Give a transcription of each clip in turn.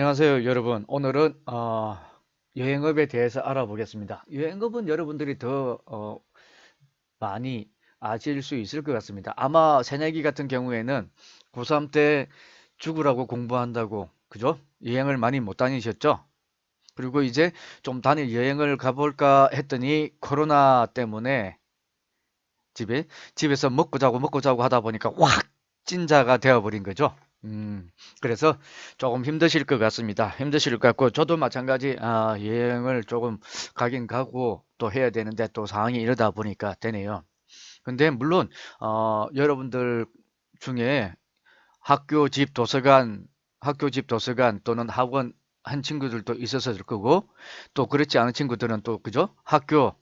안녕하세요, 여러분. 오늘은 여행업에 대해서 알아보겠습니다. 여행업은 여러분들이 더 많이 아실 수 있을 것 같습니다. 아마 새내기 같은 경우에는 고3 때 죽으라고 공부한다고, 그죠? 여행을 많이 못 다니셨죠? 그리고 이제 좀 다닐 여행을 가볼까 했더니 코로나 때문에 집에 집에서 먹고 자고 하다 보니까 확 찐자가 되어버린 거죠. 음, 그래서 조금 힘드실 것 같습니다. 힘드실 것 같고 저도 마찬가지 여행을 조금 가긴 가고 또 해야 되는데 또 상황이 이러다 보니까 되네요. 근데 물론 여러분들 중에 학교 집 도서관 또는 학원 한 친구들도 있었을 거고 또 그렇지 않은 친구들은 또 그죠? 학교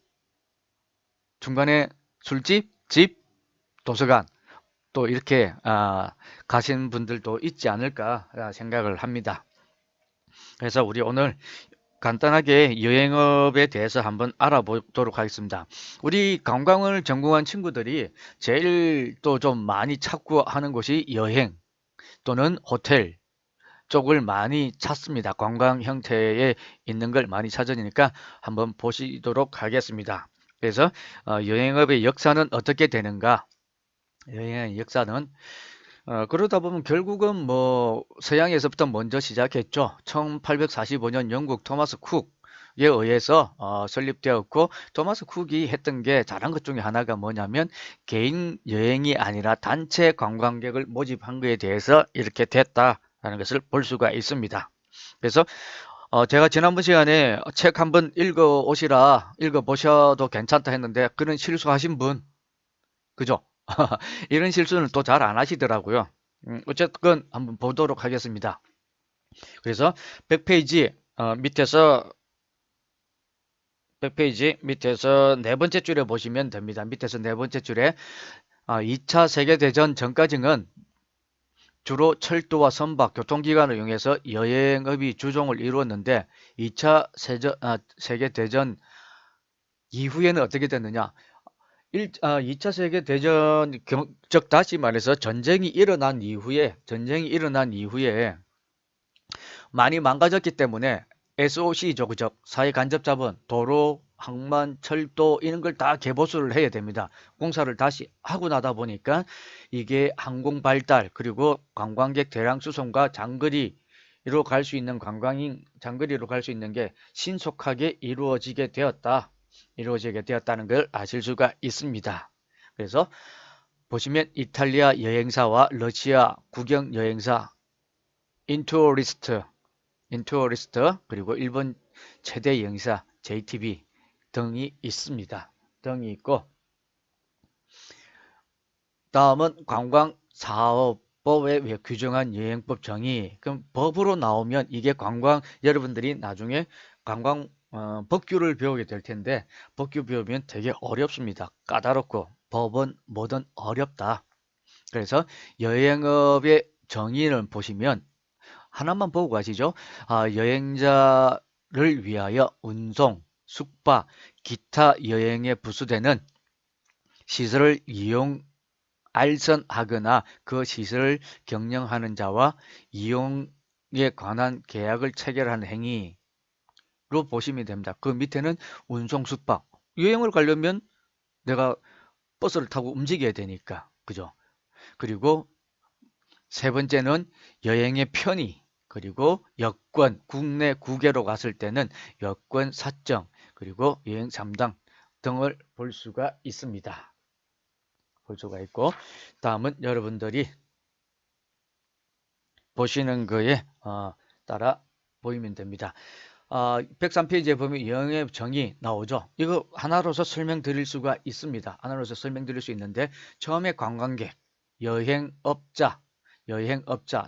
중간에 술집, 집, 도서관 또 이렇게 가신 분들도 있지 않을까 생각을 합니다. 그래서 우리 오늘 간단하게 여행업에 대해서 한번 알아보도록 하겠습니다. 우리 관광을 전공한 친구들이 제일 또 좀 많이 찾고 하는 곳이 여행 또는 호텔 쪽을 많이 찾습니다. 관광 형태에 있는 걸 많이 찾으니까 한번 보시도록 하겠습니다. 그래서 여행업의 역사는 어떻게 되는가? 여행의 역사는 그러다 보면 결국은 뭐 서양에서부터 먼저 시작했죠. 1845년 영국 토마스 쿡에 의해서 설립되었고 토마스 쿡이 했던 게 잘한 것 중에 하나가 뭐냐면 개인 여행이 아니라 단체 관광객을 모집한 거에 대해서 이렇게 됐다라는 것을 볼 수가 있습니다. 그래서 제가 지난번 시간에 책 한번 읽어 오시라 읽어 보셔도 괜찮다 했는데 그런 실수하신 분 그죠? 이런 실수는 또 잘 안 하시더라고요. 어쨌든 한번 보도록 하겠습니다. 그래서 100페이지 밑에서 100페이지 밑에서 네 번째 줄에 보시면 됩니다. 밑에서 네 번째 줄에 2차 세계대전 전까지는 주로 철도와 선박, 교통기관을 이용해서 여행업이 주종을 이루었는데 2차 세계대전 이후에는 어떻게 됐느냐? 2차 세계대전, 즉 다시 말해서 전쟁이 일어난 이후에 많이 망가졌기 때문에 SOC죠, 그죠? 사회간접자본, 도로, 항만, 철도 이런 걸 다 개보수를 해야 됩니다. 공사를 다시 하고 나다 보니까 이게 항공 발달 그리고 관광객 대량 수송과 장거리로 갈 수 있는 장거리로 갈 수 있는 게 신속하게 이루어지게 되었다는 걸 아실 수가 있습니다. 그래서 보시면 이탈리아 여행사와 러시아 국영 여행사 인투어리스트 그리고 일본 최대 여행사 JTB 등이 있습니다. 등이 있고 다음은 관광사업법에 규정한 여행법 정의. 그럼 법으로 나오면 이게 여러분들이 나중에 관광 법규를 배우게 될 텐데 법규 배우면 되게 어렵습니다. 까다롭고 법은 뭐든 어렵다. 그래서 여행업의 정의를 보시면 하나만 보고 가시죠. 여행자를 위하여 운송, 숙박, 기타 여행에 부수되는 시설을 알선하거나 그 시설을 경영하는 자와 이용에 관한 계약을 체결하는 행위로 보시면 됩니다. 그 밑에는 운송, 숙박. 여행을 가려면 내가 버스를 타고 움직여야 되니까. 그죠? 그리고 세 번째는 여행의 편의, 그리고 여권, 국내 국외로 갔을 때는 여권 사정, 그리고 여행 담당 등을 볼 수가 있습니다. 볼 수가 있고, 다음은 여러분들이 보시는 거에 따라 보이면 됩니다. 103페이지에 보면 여행의 정의 나오죠. 이거 하나로서 설명드릴 수가 있습니다. 하나로서 설명드릴 수 있는데 처음에 관광객, 여행업자,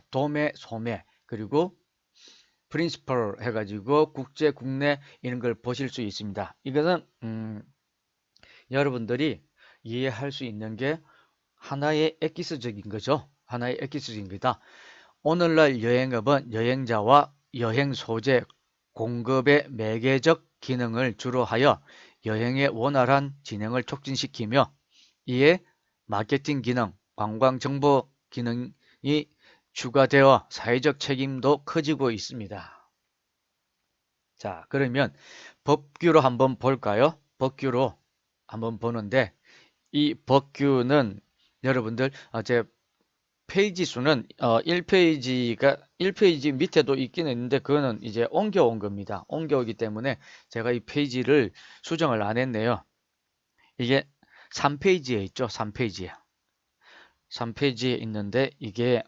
도매, 소매, 그리고 프린시펄 해가지고 국제, 국내 이런 걸 보실 수 있습니다. 이것은 여러분들이 이해할 수 있는 게 하나의 엑기스적인 거죠. 하나의 엑기스적인 거다. 오늘날 여행업은 여행자와 여행 소재 공급의 매개적 기능을 주로 하여 여행의 원활한 진행을 촉진시키며 이에 마케팅 기능, 관광 정보 기능이 추가되어 사회적 책임도 커지고 있습니다. 자, 그러면 법규로 한번 볼까요? 법규로 한번 보는데 이 법규는 여러분들 제 페이지 수는 1페이지 밑에도 있기는 있는데 그거는 이제 옮겨온 겁니다. 옮겨오기 때문에 제가 이 페이지를 수정을 안 했네요. 이게 3페이지에 있죠. 3페이지에. 3페이지에 있는데 이게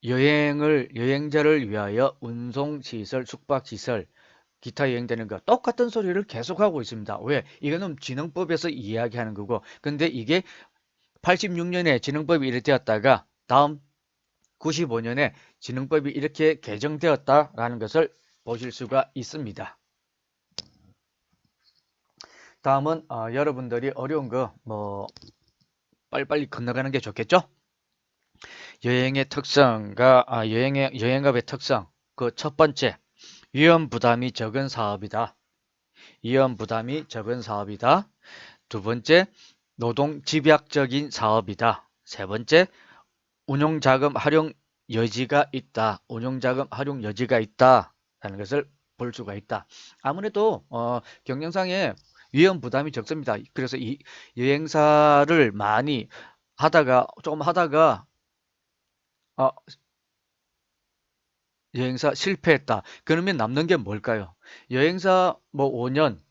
여행자를 위하여 운송시설, 숙박시설, 기타 여행되는 거 똑같은 소리를 계속하고 있습니다. 왜? 이거는 진흥법에서 이야기하는 거고 근데 이게 86년에 진흥법이 이렇게 되었다가 다음 95년에 진흥법이 이렇게 개정되었다라는 것을 보실 수가 있습니다. 다음은 여러분들이 어려운 거 뭐 빨리빨리 건너가는 게 좋겠죠? 여행의 특성과 여행업의 특성 그 첫 번째 위험 부담이 적은 사업이다. 위험 부담이 적은 사업이다. 두 번째 노동 집약적인 사업이다. 세 번째 운용자금 활용 여지가 있다. 운용자금 활용 여지가 있다. 라는 것을 볼 수가 있다. 아무래도 경영상에 위험 부담이 적습니다. 그래서 이 여행사를 많이 하다가 조금 하다가 어, 여행사 실패했다. 그러면 남는 게 뭘까요? 여행사 뭐 5년,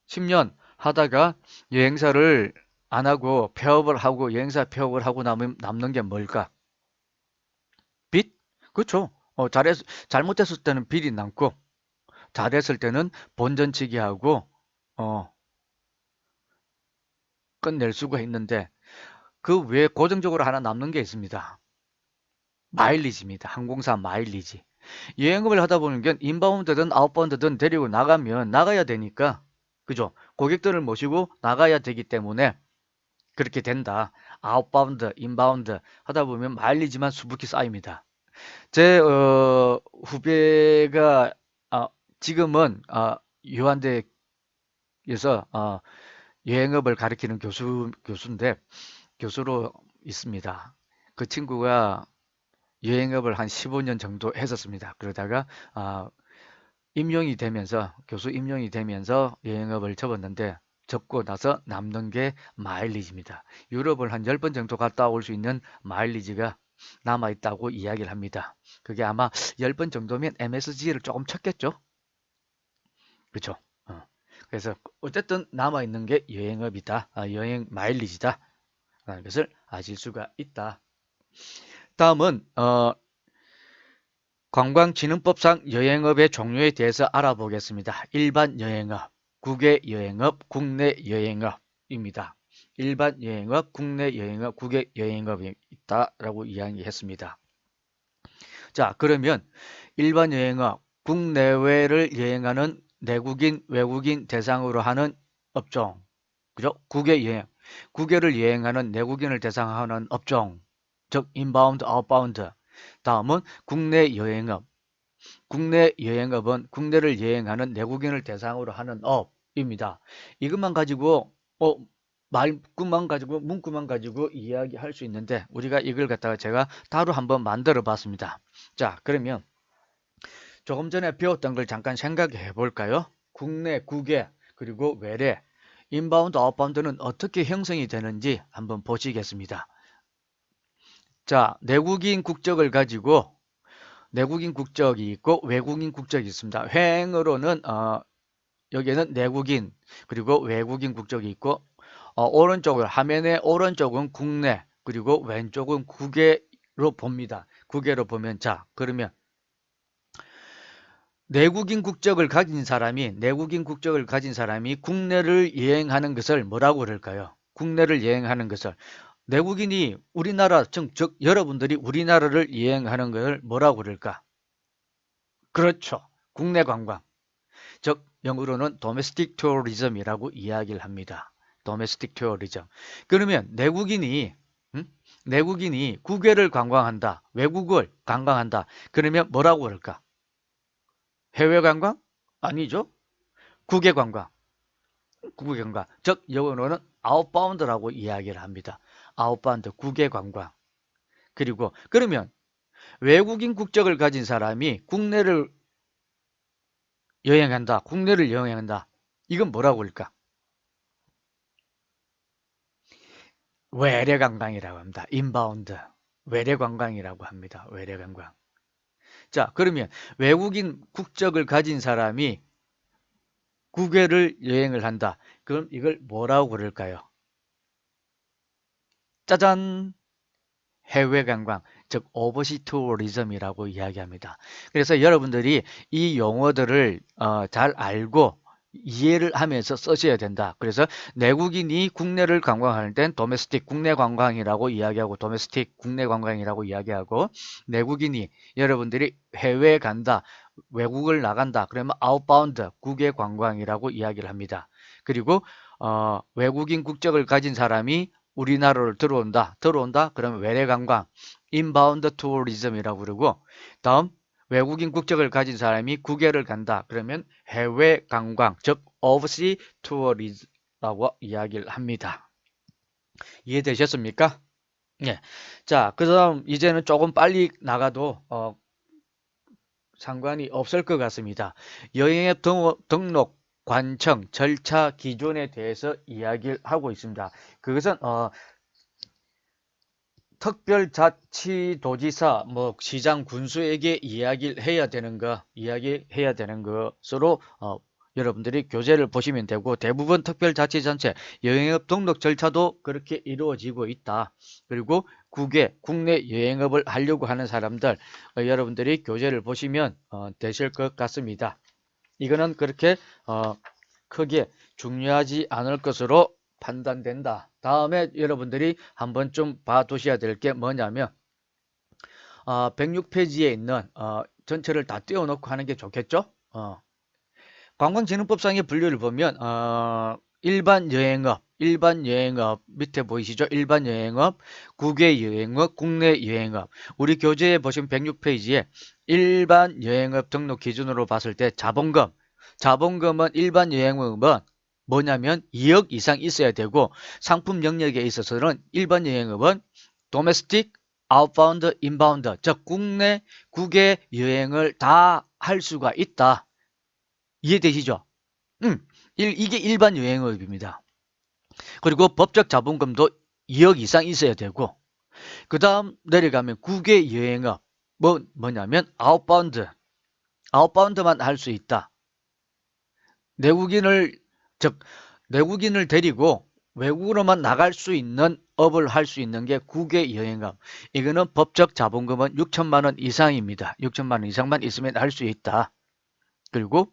10년 하다가 여행사를 안 하고 폐업을 하고 여행사 폐업을 하고 남는 게 뭘까? 빚? 그렇죠. 잘못했을 때는 빚이 남고 잘했을 때는 본전치기하고 어, 끝낼 수가 있는데 그 외에 고정적으로 하나 남는 게 있습니다. 마일리지입니다. 항공사 마일리지. 여행업을 하다 보는 게 인바운드든 아웃바운드든 데리고 나가면 나가야 되니까 그죠? 고객들을 모시고 나가야 되기 때문에 그렇게 된다. 아웃바운드, 인바운드 하다 보면 마일리지만 수북히 쌓입니다. 제 후배가 지금은 유한대에서 여행업을 가르치는 교수인데 교수로 있습니다. 그 친구가 여행업을 한 15년 정도 했었습니다. 그러다가 임용이 되면서 교수 임용이 되면서 여행업을 접었는데 접고 나서 남는 게 마일리지입니다. 유럽을 한 10번 정도 갔다 올 수 있는 마일리지가 남아 있다고 이야기를 합니다. 그게 아마 10번 정도면 MSG를 조금 쳤겠죠? 그렇죠? 그래서 어쨌든 남아 있는 게 여행업이다. 여행 마일리지다. 라는 것을 아실 수가 있다. 다음은 관광진흥법상 여행업의 종류에 대해서 알아보겠습니다. 일반 여행업, 국외 여행업, 국내 여행업입니다. 일반 여행업, 국내 여행업, 국외 여행업이 있다라고 이야기했습니다. 자, 그러면 일반 여행업, 국내외를 여행하는 내국인, 외국인 대상으로 하는 업종, 그죠? 국외 여행, 국외를 여행하는 내국인을 대상하는 업종, 즉 인바운드, 아웃바운드. 다음은 국내 여행업. 국내 여행업은 국내를 여행하는 내국인을 대상으로 하는 업입니다. 이것만 가지고 문구만 가지고 이야기할 수 있는데 우리가 이걸 갖다가 제가 따로 한번 만들어 봤습니다. 자, 그러면 조금 전에 배웠던 걸 잠깐 생각해 볼까요? 국내, 국외, 그리고 외래, 인바운드, 아웃바운드는 어떻게 형성이 되는지 한번 보시겠습니다. 자, 내국인 국적을 가지고 내국인 국적이 있고 외국인 국적이 있습니다. 횡으로는 여기에는 내국인 그리고 외국인 국적이 있고 오른쪽을 화면의 오른쪽은 국내 그리고 왼쪽은 국외로 봅니다. 국외로 보면 자 그러면 내국인 국적을 가진 사람이 국내를 여행하는 것을 뭐라고 그럴까요? 국내를 여행하는 것을 내국인이 우리나라 즉 여러분들이 우리나라를 여행하는 것을 뭐라고 그럴까? 그렇죠. 국내 관광. 즉 영어로는 domestic tourism이라고 이야기를 합니다. domestic tourism. 그러면 내국인이 국외를 관광한다. 외국을 관광한다. 그러면 뭐라고 그럴까? 해외 관광? 아니죠. 국외 관광. 국외 관광. 즉 영어로는 outbound라고 이야기를 합니다. 아웃바운드 국외 관광. 그리고 그러면 외국인 국적을 가진 사람이 국내를 여행한다. 국내를 여행한다. 이건 뭐라고 할까? 외래 관광이라고 합니다. 인바운드. 외래 관광이라고 합니다. 외래 관광. 자, 그러면 외국인 국적을 가진 사람이 국외를 여행을 한다. 그럼 이걸 뭐라고 그럴까요? 짜잔! 해외 관광, 즉 오버시 투어리즘이라고 이야기합니다. 그래서 여러분들이 이 용어들을 잘 알고 이해를 하면서 쓰셔야 된다. 그래서 내국인이 국내를 관광할 땐 도메스틱 국내 관광이라고 이야기하고 도메스틱 국내 관광이라고 이야기하고 내국인이 여러분들이 해외 간다, 외국을 나간다. 그러면 아웃바운드 국외 관광이라고 이야기를 합니다. 그리고 외국인 국적을 가진 사람이 우리나라로 들어온다. 그러면 외래 관광, 인바운드 투어리즘이라고 그러고 다음 외국인 국적을 가진 사람이 국외를 간다. 그러면 해외 관광, 즉 overseas tourism라고 이야기를 합니다. 이해되셨습니까? 예. 자, 그다음 이제는 조금 빨리 나가도 상관이 없을 것 같습니다. 여행앱 등록 관청 절차 기준에 대해서 이야기를 하고 있습니다. 그것은 특별자치도지사, 시장 군수에게 이야기해야 되는 것으로 여러분들이 교재를 보시면 되고 대부분 특별자치단체 여행업 등록 절차도 그렇게 이루어지고 있다. 그리고 국내 여행업을 하려고 하는 사람들 여러분들이 교재를 보시면 되실 것 같습니다. 이거는 그렇게 크게 중요하지 않을 것으로 판단된다. 다음에 여러분들이 한번 좀 봐두셔야 될 게 뭐냐면 106페이지에 있는 전체를 다 띄워놓고 하는 게 좋겠죠? 관광진흥법상의 분류를 보면 일반 여행업 밑에 보이시죠? 일반 여행업, 국외 여행업, 국내 여행업. 우리 교재에 보시면 106페이지에 일반 여행업 등록 기준으로 봤을 때 자본금은 일반 여행업은 뭐냐면 2억 이상 있어야 되고 상품 영역에 있어서는 일반 여행업은 도메스틱, 아웃바운드, 인바운드 즉 국외 여행을 다 할 수가 있다. 이해되시죠? 이게 일반 여행업입니다. 그리고 법적 자본금도 2억 이상 있어야 되고 그 다음 내려가면 국외 여행업 뭐냐면 아웃바운드만 할 수 있다. 내국인을 데리고 외국으로만 나갈 수 있는 업을 할 수 있는 게 국외 여행업. 이거는 법적 자본금은 6천만 원 이상입니다. 6천만 원 이상만 있으면 할 수 있다. 그리고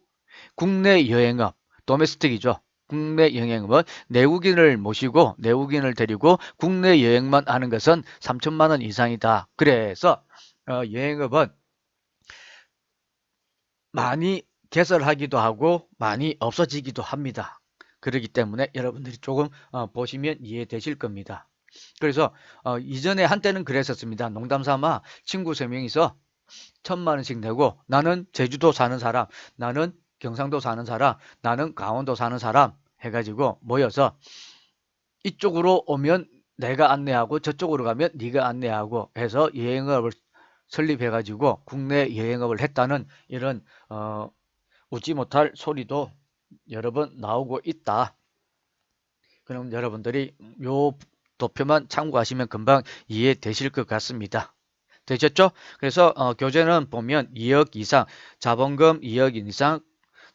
국내 여행업, 도메스틱이죠. 국내 여행업은 내국인을 데리고 국내 여행만 하는 것은 3천만 원 이상이다. 그래서 여행업은 많이 개설하기도 하고 많이 없어지기도 합니다. 그렇기 때문에 여러분들이 조금 보시면 이해되실 겁니다. 그래서 이전에 한때는 그랬었습니다. 농담삼아 친구 3명이서 1,000만 원씩 내고 나는 제주도 사는 사람, 나는 경상도 사는 사람, 나는 강원도 사는 사람 해가지고 모여서 이쪽으로 오면 내가 안내하고 저쪽으로 가면 네가 안내하고 해서 여행업을 설립해가지고 국내 여행업을 했다는 이런 웃지 못할 소리도 여러 번 나오고 있다. 그럼 여러분들이 요 도표만 참고하시면 금방 이해되실 것 같습니다. 되셨죠? 그래서 교재는 보면 2억 이상, 자본금 2억 이상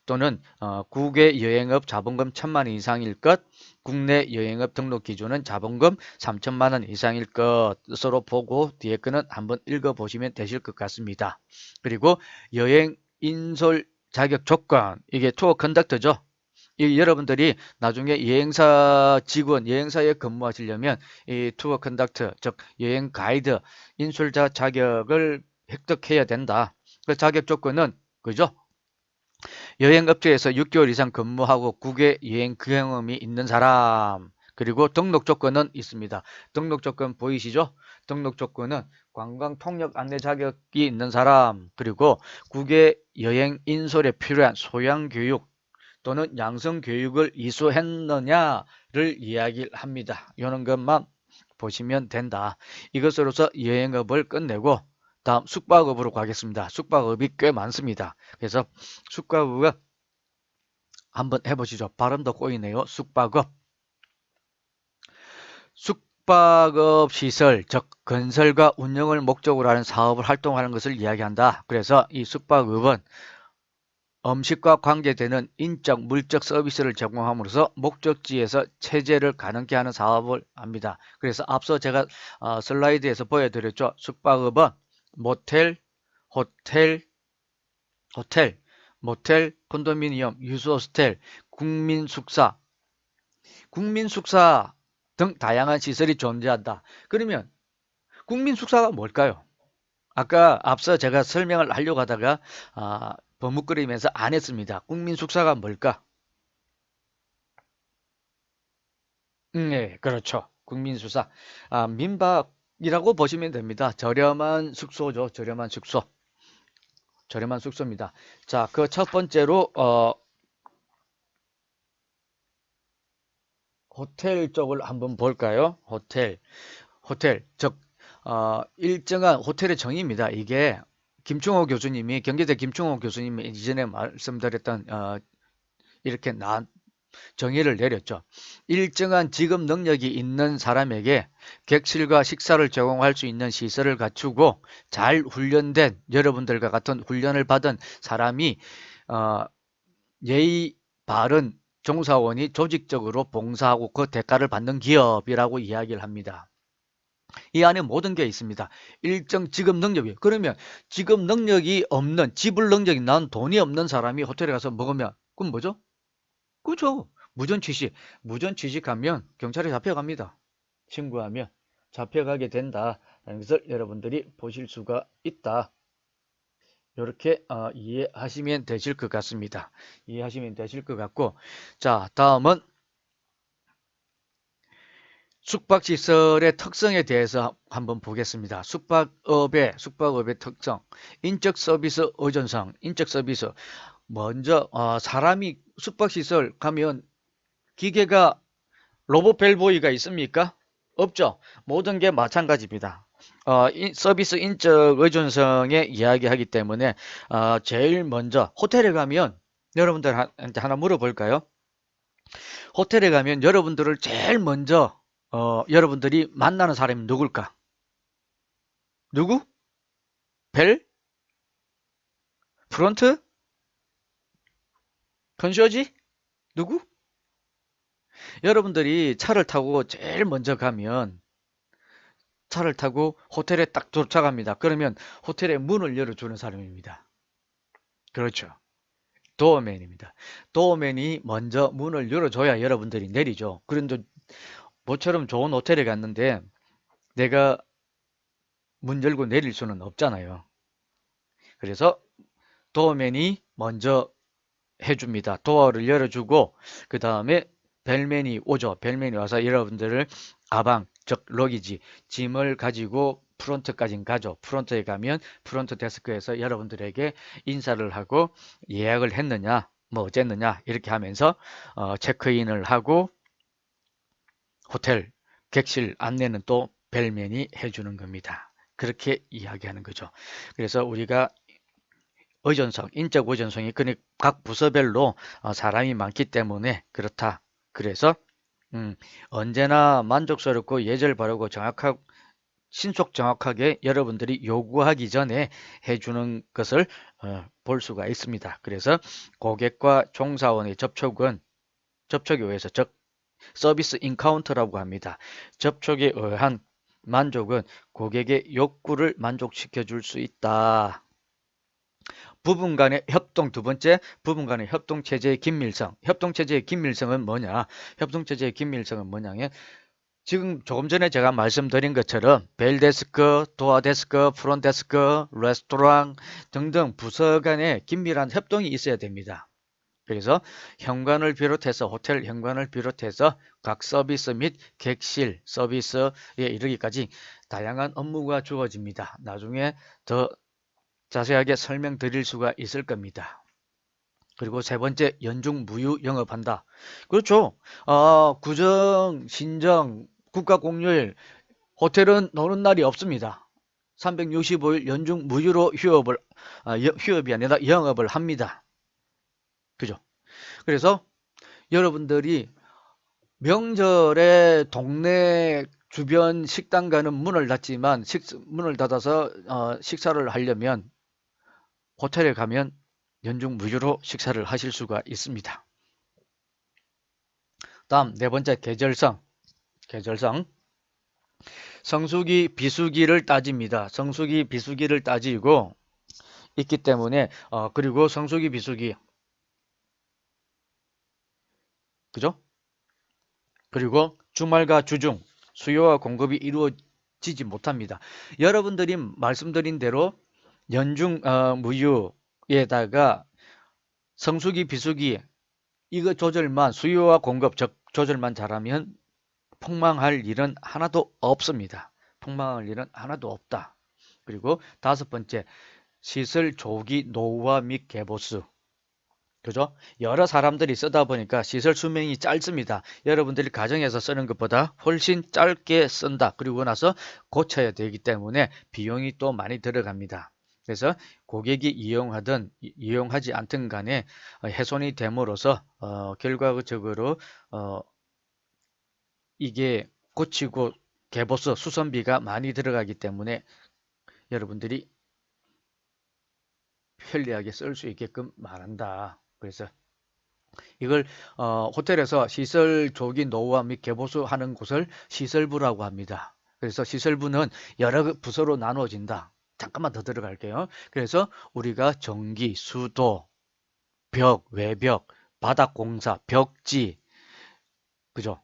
또는 국외 여행업 자본금 1,000만 원 이상일 것, 국내 여행업 등록 기준은 자본금 3천만 원 이상일 것으로 보고 뒤에 거는 한번 읽어보시면 되실 것 같습니다. 그리고 여행 인솔 자격 조건, 이게 투어 컨덕터죠. 여러분들이 나중에 여행사 직원, 여행사에 근무하시려면 이 투어 컨덕터, 즉 여행 가이드, 인솔자 자격을 획득해야 된다. 그 자격 조건은 그죠? 여행업체에서 6개월 이상 근무하고 국외 여행 경험이 있는 사람, 그리고 등록 조건은 있습니다. 등록 조건 보이시죠? 등록 조건은 관광 통역 안내 자격이 있는 사람, 그리고 국외 여행 인솔에 필요한 소양 교육 또는 양성 교육을 이수했느냐를 이야기를 합니다. 이런 것만 보시면 된다. 이것으로서 여행업을 끝내고 다음 숙박업으로 가겠습니다. 숙박업이 꽤 많습니다. 그래서 숙박업을 한번 해보시죠. 발음도 꼬이네요. 숙박업. 숙박업 시설, 즉 건설과 운영을 목적으로 하는 사업을 활동하는 것을 이야기한다. 그래서 이 숙박업은 음식과 관계되는 인적, 물적 서비스를 제공함으로써 목적지에서 체재를 가능케 하는 사업을 합니다. 그래서 앞서 제가 슬라이드에서 보여드렸죠. 숙박업은 모텔, 호텔, 모텔, 콘도미니엄, 유스호스텔, 국민숙사 등 다양한 시설이 존재한다. 그러면 국민숙사가 뭘까요? 아까 앞서 제가 설명을 하려고 하다가 버뭇거리면서 안 했습니다. 국민숙사가 뭘까? 네, 그렇죠. 국민숙사. 민박이라고 보시면 됩니다. 저렴한 숙소죠. 저렴한 숙소. 저렴한 숙소입니다. 자, 그 첫 번째로 호텔 쪽을 한번 볼까요? 호텔, 즉 일정한 호텔의 정의입니다. 이게 김충호 교수님이 경기대 김충호 교수님이 이전에 말씀드렸던 이렇게 정의를 내렸죠. 일정한 직업 능력이 있는 사람에게 객실과 식사를 제공할 수 있는 시설을 갖추고 잘 훈련된 여러분들과 같은 훈련을 받은 사람이 예의 바른 종사원이 조직적으로 봉사하고 그 대가를 받는 기업이라고 이야기를 합니다. 이 안에 모든 게 있습니다. 일정 직업 능력이. 그러면 직업 능력이 없는, 지불 능력이 난 돈이 없는 사람이 호텔에 가서 먹으면 그건 뭐죠? 그렇죠. 무전취식. 무전취식하면 경찰에 잡혀갑니다. 신고하면 잡혀가게 된다는 것을 여러분들이 보실 수가 있다. 이렇게 이해하시면 되실 것 같습니다. 이해하시면 되실 것 같고, 자, 다음은 숙박시설의 특성에 대해서 한번 보겠습니다. 숙박업의 특성, 인적 서비스 의존성, 인적 서비스. 먼저 사람이 숙박시설 가면 기계가 로봇 벨보이가 있습니까? 없죠. 모든 게 마찬가지입니다. 서비스 인적 의존성에 이야기하기 때문에 제일 먼저 호텔에 가면 여러분들한테 하나 물어볼까요? 호텔에 가면 여러분들을 제일 먼저 여러분들이 만나는 사람이 누굴까? 누구? 벨? 프론트? 컨시어지? 누구? 여러분들이 차를 타고 제일 먼저 가면 차를 타고 호텔에 딱 도착합니다. 그러면 호텔의 문을 열어주는 사람입니다. 그렇죠. 도어맨입니다. 도어맨이 먼저 문을 열어줘야 여러분들이 내리죠. 그런데 모처럼 좋은 호텔에 갔는데 내가 문 열고 내릴 수는 없잖아요. 그래서 도어맨이 먼저 해줍니다. 도어를 열어주고 그 다음에 벨맨이 오죠. 벨맨이 와서 여러분들을 가방, 즉 러기지, 짐을 가지고 프론트까지 가죠. 프론트에 가면 프론트 데스크에서 여러분들에게 인사를 하고 예약을 했느냐, 뭐 어쨌느냐 이렇게 하면서 체크인을 하고 호텔 객실 안내는 또 벨맨이 해주는 겁니다. 그렇게 이야기하는 거죠. 그래서 우리가 의존성, 인적 의존성이 각 부서별로 사람이 많기 때문에 그렇다. 그래서 언제나 만족스럽고 예절 바르고 신속 정확하게 여러분들이 요구하기 전에 해주는 것을 볼 수가 있습니다. 그래서 고객과 종사원의 접촉에 의해서 즉 서비스 인카운터라고 합니다. 접촉에 의한 만족은 고객의 욕구를 만족시켜 줄 수 있다. 부분 간의 협동, 두 번째, 부분 간의 협동체제의 긴밀성. 협동체제의 긴밀성은 뭐냐? 협동체제의 긴밀성은 뭐냐면 지금 조금 전에 제가 말씀드린 것처럼 벨데스크, 도어데스크, 프론데스크, 레스토랑 등등 부서 간의 긴밀한 협동이 있어야 됩니다. 그래서 현관을 비롯해서 호텔 현관을 비롯해서 각 서비스 및 객실 서비스에 이르기까지 다양한 업무가 주어집니다. 나중에 더 자세하게 설명드릴 수가 있을 겁니다. 그리고 세 번째, 연중 무휴 영업한다. 그렇죠. 구정, 신정, 국가 공휴일 호텔은 노는 날이 없습니다. 365일 연중 무휴로 휴업이 아니라 영업을 합니다. 그죠? 그래서 여러분들이 명절에 동네 주변 식당가는 문을 닫지만 문을 닫아서 식사를 하려면 호텔에 가면 연중 무휴로 식사를 하실 수가 있습니다. 다음 네 번째 계절성. 성수기 비수기를 따집니다. 성수기 비수기를 따지고 있기 때문에 그리고 성수기 비수기 그죠? 그리고 주말과 주중 수요와 공급이 이루어지지 못합니다. 여러분들이 말씀드린 대로 연중 무휴에다가 성수기 비수기 이거 조절만 수요와 공급 조절만 잘하면 폭망할 일은 하나도 없습니다. 폭망할 일은 하나도 없다. 그리고 다섯 번째 시설 조기 노후화 및 개보수 그죠? 여러 사람들이 쓰다 보니까 시설 수명이 짧습니다. 여러분들이 가정에서 쓰는 것보다 훨씬 짧게 쓴다. 그리고 나서 고쳐야 되기 때문에 비용이 또 많이 들어갑니다. 그래서 고객이 이용하든 이용하지 않든 간에 훼손이 됨으로써 결과적으로 이게 고치고 개보수 수선비가 많이 들어가기 때문에 여러분들이 편리하게 쓸 수 있게끔 말한다. 그래서 이걸 호텔에서 시설 조기 노후화 및 개보수 하는 곳을 시설부라고 합니다. 그래서 시설부는 여러 부서로 나누어진다. 잠깐만 더 들어갈게요. 그래서 우리가 전기, 수도, 벽, 외벽, 바닥공사, 벽지, 그죠?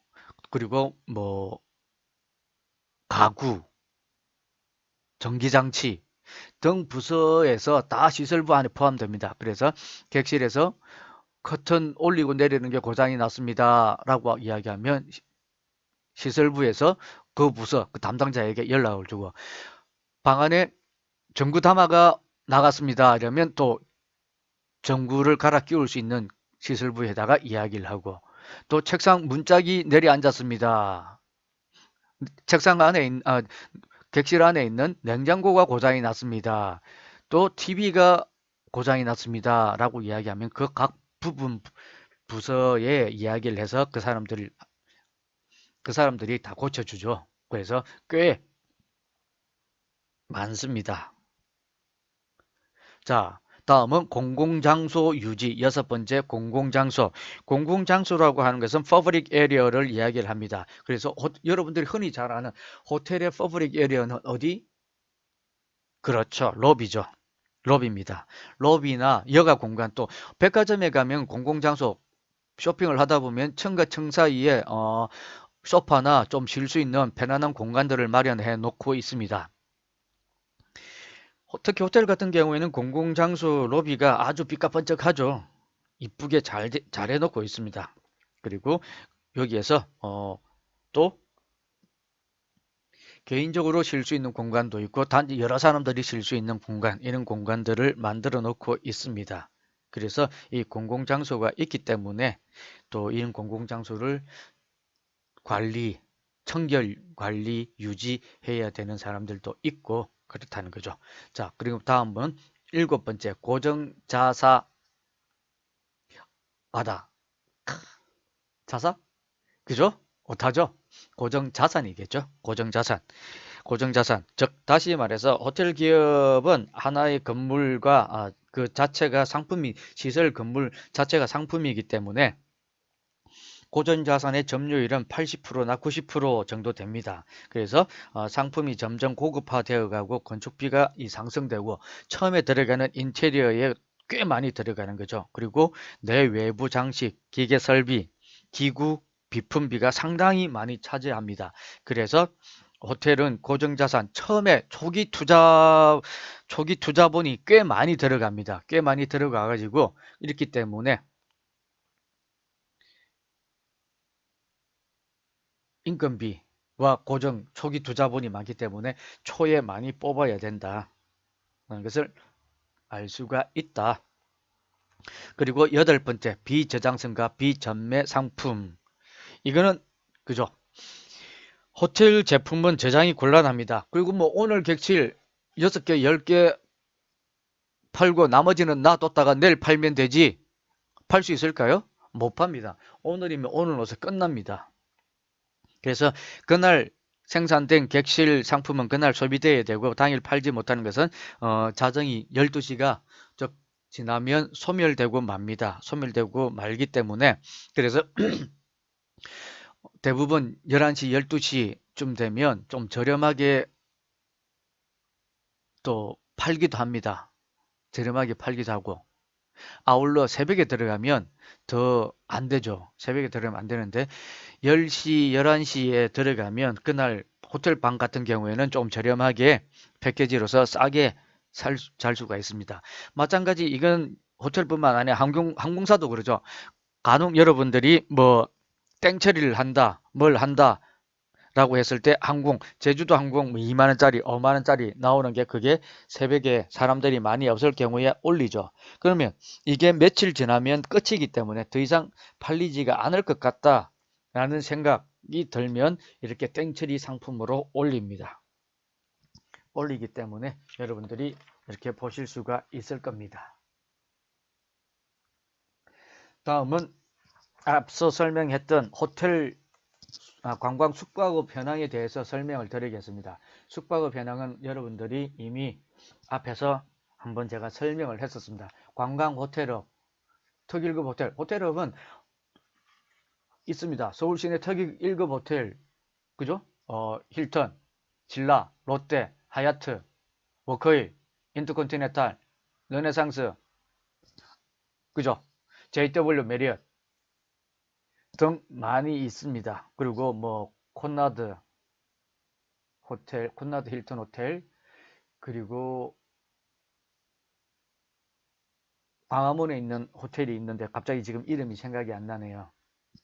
그리고 뭐 가구, 전기장치 등 부서에서 다 시설부 안에 포함됩니다. 그래서 객실에서 커튼 올리고 내리는 게 고장이 났습니다. 라고 이야기하면 시설부에서 그 부서, 그 담당자에게 연락을 주고 방 안에 전구 담화가 나갔습니다. 이러면 또 전구를 갈아 끼울 수 있는 시설부에다가 이야기를 하고 또 책상 문짝이 내려앉았습니다. 책상 안에 객실 안에 있는 냉장고가 고장이 났습니다. 또 TV가 고장이 났습니다. 라고 이야기하면 그 각 부분 부서에 이야기를 해서 그 사람들이 다 고쳐주죠. 그래서 꽤 많습니다. 자, 다음은 공공장소 유지. 여섯 번째 공공장소. 공공장소라고 하는 것은 퍼블릭 에리어를 이야기를 합니다. 그래서 여러분들이 흔히 잘 아는 호텔의 퍼블릭 에리어는 어디? 그렇죠. 로비죠. 로비입니다. 로비나 여가 공간 또 백화점에 가면 공공장소 쇼핑을 하다 보면 층과 층 사이에 소파나 좀 쉴 수 있는 편안한 공간들을 마련해 놓고 있습니다. 특히 호텔 같은 경우에는 공공장소 로비가 아주 삐까번쩍하죠. 이쁘게 잘 해놓고 있습니다. 그리고 여기에서 또 개인적으로 쉴 수 있는 공간도 있고 단지 여러 사람들이 쉴 수 있는 공간 이런 공간들을 만들어 놓고 있습니다. 그래서 이 공공장소가 있기 때문에 또 이런 공공장소를 청결 관리 유지해야 되는 사람들도 있고 그렇다는 거죠. 자, 그리고 다음은 일곱 번째 고정자사 바다 자사 그죠? 오타죠? 고정자산이겠죠? 고정자산 즉 다시 말해서 호텔 기업은 하나의 건물과 그 자체가 상품이 시설 건물 자체가 상품이기 때문에 고전자산의 점유율은 80%나 90% 정도 됩니다. 그래서 상품이 점점 고급화되어 가고 건축비가 상승되고 처음에 들어가는 인테리어에 꽤 많이 들어가는 거죠. 그리고 내외부 장식, 기계 설비, 기구, 비품비가 상당히 많이 차지합니다. 그래서 호텔은 고정자산 처음에 초기 투자본이 꽤 많이 들어갑니다. 꽤 많이 들어가 가지고 이렇기 때문에 인건비와 고정 초기 투자본이 많기 때문에 초에 많이 뽑아야 된다는 것을 알 수가 있다. 그리고 여덟 번째 비저장성과 비전매 상품 이거는 그죠? 호텔 제품은 저장이 곤란합니다. 그리고 뭐 오늘 객실 6개, 10개 팔고 나머지는 놔뒀다가 내일 팔면 되지. 팔 수 있을까요? 못 팝니다. 오늘이면 오늘로서 끝납니다. 그래서 그날 생산된 객실 상품은 그날 소비되어야 되고 당일 팔지 못하는 것은 자정이 12시가 지나면 소멸되고 맙니다. 소멸되고 말기 때문에 그래서 대부분 11시, 12시쯤 되면 좀 저렴하게 또 팔기도 합니다. 저렴하게 팔기도 하고 아울러 새벽에 들어가면 더 안 되죠. 새벽에 들어가면 안 되는데 10시, 11시에 들어가면 그날 호텔 방 같은 경우에는 좀 저렴하게 패키지로서 싸게 잘 수가 있습니다. 마찬가지 이건 호텔뿐만 아니라 항공사도 그러죠. 간혹 여러분들이 뭐 땡처리를 한다, 뭘 한다 라고 했을 때 제주도 항공 뭐 2만 원짜리, 5만 원짜리 나오는 게 그게 새벽에 사람들이 많이 없을 경우에 올리죠. 그러면 이게 며칠 지나면 끝이기 때문에 더 이상 팔리지가 않을 것 같다라는 생각이 들면 이렇게 땡처리 상품으로 올립니다. 올리기 때문에 여러분들이 이렇게 보실 수가 있을 겁니다. 다음은 앞서 설명했던 호텔 관광 숙박업 현황에 대해서 설명을 드리겠습니다. 숙박업 현황은 여러분들이 이미 앞에서 한번 제가 설명을 했었습니다. 관광 호텔업, 특1급 호텔, 호텔업은 있습니다. 서울 시내 특1급 호텔, 그죠? 힐튼, 진라, 롯데, 하얏트, 워커힐, 인터컨티넨탈, 르네상스, 그죠? JW 메리엇 등 많이 있습니다. 그리고 뭐 콘라드 호텔, 콘라드 힐튼 호텔, 그리고 광화문에 있는 호텔이 있는데 갑자기 지금 이름이 생각이 안 나네요.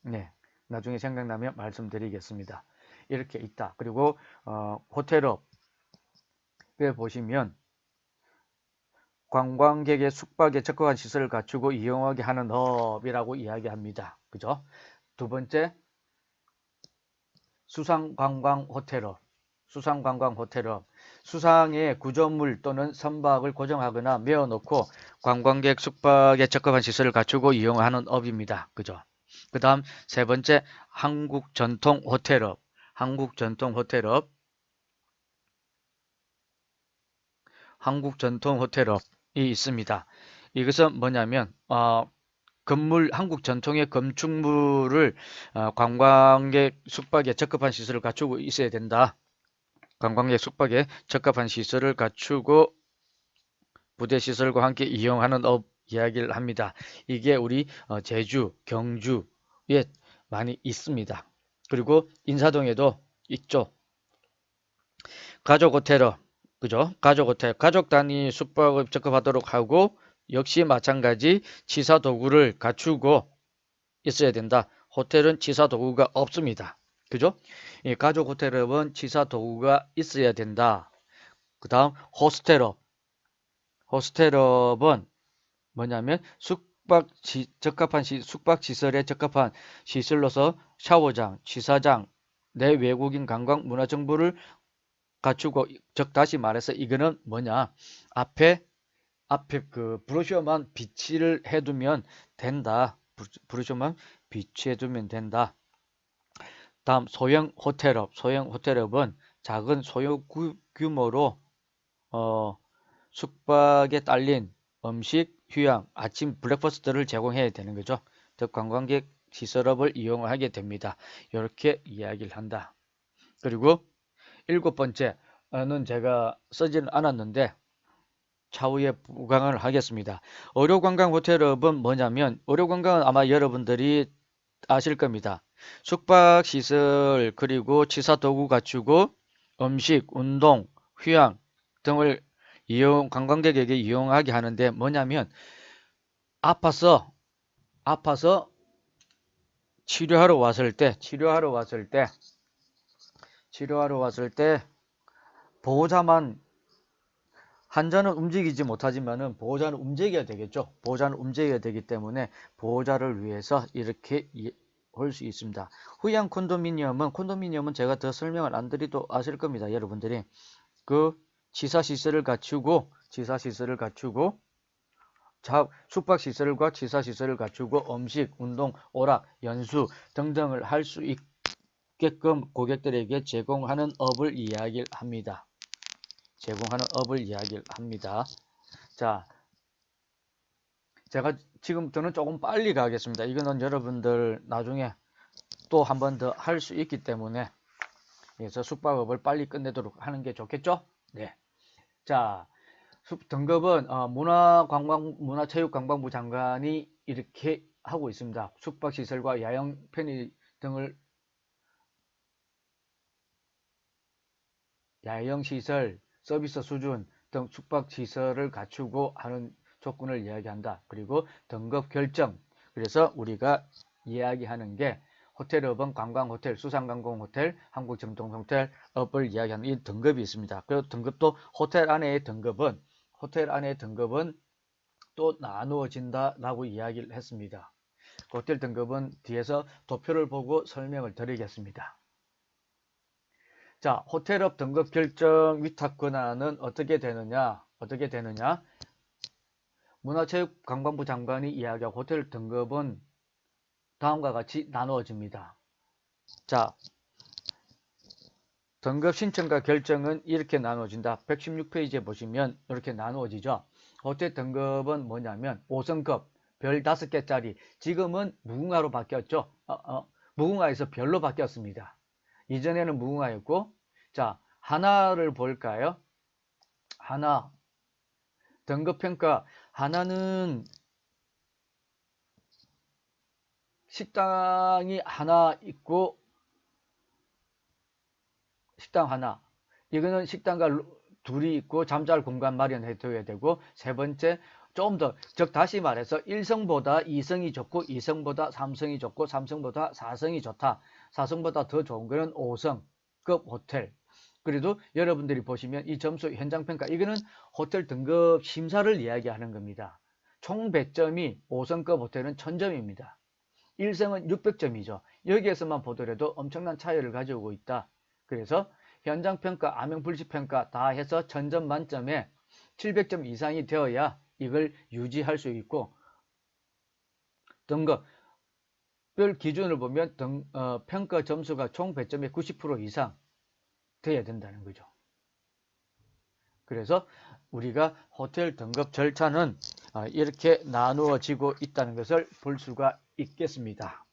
네, 나중에 생각나면 말씀드리겠습니다. 이렇게 있다. 그리고 호텔업에 보시면 관광객의 숙박에 적합한 시설을 갖추고 이용하게 하는 업이라고 이야기합니다. 그죠? 두 번째, 수상관광 호텔업. 수상관광 호텔업. 수상의 구조물 또는 선박을 고정하거나 메어놓고 관광객 숙박에 적합한 시설을 갖추고 이용하는 업입니다. 그죠? 그 다음 세 번째, 한국전통 호텔업. 한국전통 호텔업. 한국전통 호텔업이 있습니다. 이것은 뭐냐면 한국 전통의 건축물을 관광객 숙박에 적합한 시설을 갖추고 있어야 된다. 관광객 숙박에 적합한 시설을 갖추고 부대 시설과 함께 이용하는 업 이야기를 합니다. 이게 우리 제주, 경주에 많이 있습니다. 그리고 인사동에도 있죠. 가족 호텔업, 그죠? 가족 호텔, 가족 단위 숙박을 적합하도록 하고 역시 마찬가지 치사 도구를 갖추고 있어야 된다. 호텔은 치사 도구가 없습니다. 그죠? 이 가족 호텔업은 치사 도구가 있어야 된다. 그 다음 호스텔업. 호스텔업은 뭐냐면 숙박 시설에 적합한 시설로서 샤워장, 취사장, 내 외국인 관광 문화 정보를 갖추고 다시 말해서 이거는 뭐냐? 앞에 그 브로셔만 비치를 해두면 된다. 브로셔만 비치해두면 된다. 다음 소형 호텔업. 소형 호텔업은 작은 소요 규모로 숙박에 딸린 음식, 휴양, 아침 브렉퍼스트를 제공해야 되는 거죠. 즉 관광객 시설업을 이용하게 됩니다. 이렇게 이야기를 한다. 그리고 일곱 번째는 제가 쓰지는 않았는데 차후에 부강을 하겠습니다. 의료관광 호텔업은 뭐냐면 의료관광은 아마 여러분들이 아실 겁니다. 숙박시설 그리고 치사도구 갖추고 음식, 운동, 휴양 등을 관광객에게 이용하게 하는데 뭐냐면 아파서 치료하러 왔을 때 보호자만 환자는 움직이지 못하지만은 보호자는 움직여야 되겠죠. 보호자는 움직여야 되기 때문에 보호자를 위해서 이렇게 볼 수 있습니다. 후양 콘도미니엄은 제가 더 설명을 안 드리도 아실 겁니다. 여러분들이 그 취사시설을 갖추고 숙박시설과 취사시설을 갖추고 음식, 운동, 오락, 연수 등등을 할 수 있게끔 고객들에게 제공하는 업을 이야기를 합니다. 자, 제가 지금부터는 조금 빨리 가겠습니다. 이거는 여러분들 나중에 또 한 번 더 할 수 있기 때문에 그래서 숙박업을 빨리 끝내도록 하는 게 좋겠죠? 네. 자, 등급은 문화체육관광부 장관이 이렇게 하고 있습니다. 숙박시설과 야영 편의 등을 야영시설, 서비스 수준 등 숙박시설을 갖추고 하는 조건을 이야기한다. 그리고 등급 결정. 그래서 우리가 이야기하는 게 호텔업은 관광호텔, 수상관광호텔, 한국정통호텔업을 이야기하는 이 등급이 있습니다. 그리고 등급도 호텔 안의 등급은 또 나누어진다라고 이야기를 했습니다. 호텔 등급은 뒤에서 도표를 보고 설명을 드리겠습니다. 자, 호텔업 등급 결정 위탁 권한은 어떻게 되느냐? 문화체육관광부 장관이 이야기하고 호텔 등급은 다음과 같이 나누어집니다. 자, 등급 신청과 결정은 이렇게 나누어진다. 116페이지에 보시면 이렇게 나누어지죠. 호텔 등급은 뭐냐면 5성급, 별 5개짜리. 지금은 무궁화로 바뀌었죠. 무궁화에서 별로 바뀌었습니다. 이전에는 무궁화였고, 자, 하나를 볼까요? 하나. 등급평가. 하나는 식당이 하나 있고, 식당 하나. 이거는 식당과 둘이 있고 잠잘 공간 마련해둬야 되고, 세 번째, 좀 더, 즉 다시 말해서 1성보다 2성이 좋고 2성보다 3성이 좋고 3성보다 4성이 좋다. 4성보다 더 좋은 거는 5성급 호텔. 그래도 여러분들이 보시면 이 점수 현장평가, 이거는 호텔 등급 심사를 이야기하는 겁니다. 총 100점이 5성급 호텔은 1000점입니다. 1성은 600점이죠. 여기에서만 보더라도 엄청난 차이를 가지고 있다. 그래서 현장평가, 암행불시평가 다 해서 1000점 만점에 700점 이상이 되어야 이걸 유지할 수 있고, 등급별 기준을 보면 평가 점수가 총 100점의 90% 이상 돼야 된다는 거죠. 그래서 우리가 호텔 등급 절차는 이렇게 나누어지고 있다는 것을 볼 수가 있겠습니다.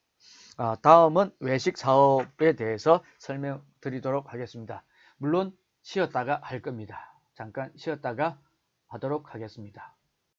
다음은 외식 사업에 대해서 설명드리도록 하겠습니다. 물론 쉬었다가 할 겁니다. 잠깐 쉬었다가 하도록 하겠습니다.